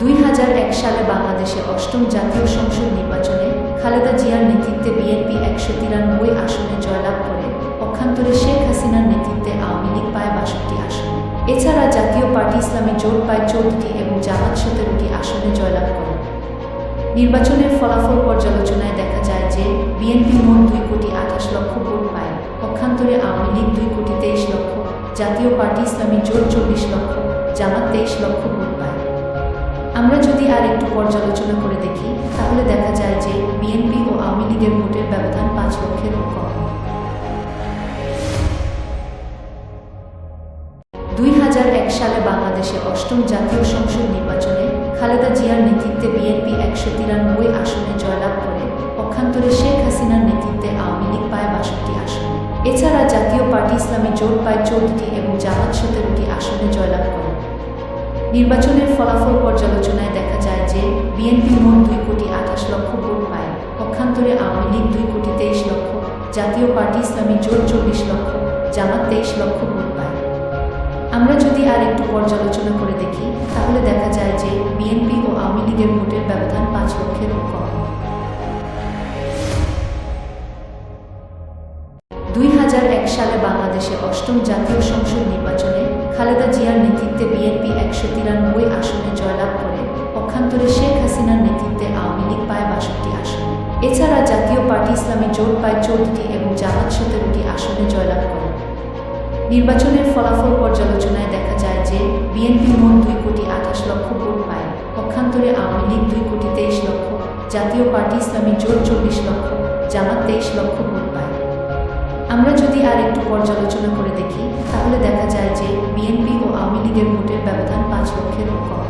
2001 সালে বাংলাদেশে অষ্টম জাতীয় সংসদ নির্বাচনে খালেদা জিয়ার নেতৃত্বে বিএনপি 193 আসনে জয়লাভ করে। পক্ষান্তরে শেখ হাসিনার নেতৃত্বে আওয়ামী লীগ পায় 62 আসন। এছাড়া জাতীয় পার্টি ইসলামী জোট পায় 14টি এবং জামাত 17টি আসনে জয়লাভ করে। নির্বাচনের ফলাফল পর্যালোচনায় দেখা যায় যে বিএনপি মোট 2,28,00,000 ভোট পায়। পক্ষান্তরে আওয়ামী লীগ 2,23,00,000, জাতীয় পার্টি ইসলামী জোট 40 লক্ষ, জামাত 23 লক্ষ ভোট পায়। আমরা যদি আর একটু পর্যালোচনা করে দেখি তাহলে দেখা যায় যে বিএনপি ও আওয়ামী লীগের ভোটের ব্যবধান 5 লক্ষেরও কম। 2001 সালে বাংলাদেশে অষ্টম জাতীয় সংসদ নির্বাচনে খালেদা জিয়ার নেতৃত্বে বিএনপি 193 আসনে জয়লাভ করে। পক্ষান্তরে শেখ হাসিনার নেতৃত্বে আওয়ামী লীগ পায় 62 আসন। এছাড়া জাতীয় পার্টি ইসলামী জোট পায় 14টি এবং জামাত 17টি আসনে জয়লাভ করে। নির্বাচনের ফলাফল পর্যালোচনায় দেখা যায় যে বিএনপি মোট 2,28,00,000 ভোট পায়। পক্ষান্তরে আওয়ামী লীগ 2,23,00,000, জাতীয় পার্টি ইসলামী জোট 40 লক্ষ, জামাত 23 লক্ষ ভোট পায়। আমরা যদি আর একটু পর্যালোচনা করে দেখি তাহলে দেখা যায় যে বিএনপি ও আওয়ামী লীগের ভোটের ব্যবধান 5 লক্ষেরও কম। 2001 সালে বাংলাদেশে অষ্টম জাতীয় সংসদ নির্বাচনে খালেদা জিয়ার নেতৃত্বে বিএনপি 193 আসনে জয়লাভ করে। পক্ষান্তরে শেখ হাসিনার নেতৃত্বে আওয়ামী লীগ পায় 62 আসন। এছাড়া জাতীয় পার্টি ইসলামী জোট পায় 14টি এবং জামাত 17টি আসনে জয়লাভ করে। নির্বাচনের ফলাফল পর্যালোচনায় দেখা যায় যে বিএনপি মোট 2,28,00,000 ভোট পায়। পক্ষান্তরে আওয়ামী লীগ 2,23,00,000, জাতীয় পার্টি ইসলামী জোট 40 লক্ষ, জামাত 23 লক্ষ ভোট পায়। আমরা যদি আর একটু পর্যালোচনা করে দেখি তাহলে দেখা যায় যে বিএনপি ও আওয়ামী লীগের ভোটের ব্যবধান 5 লক্ষেরও কম।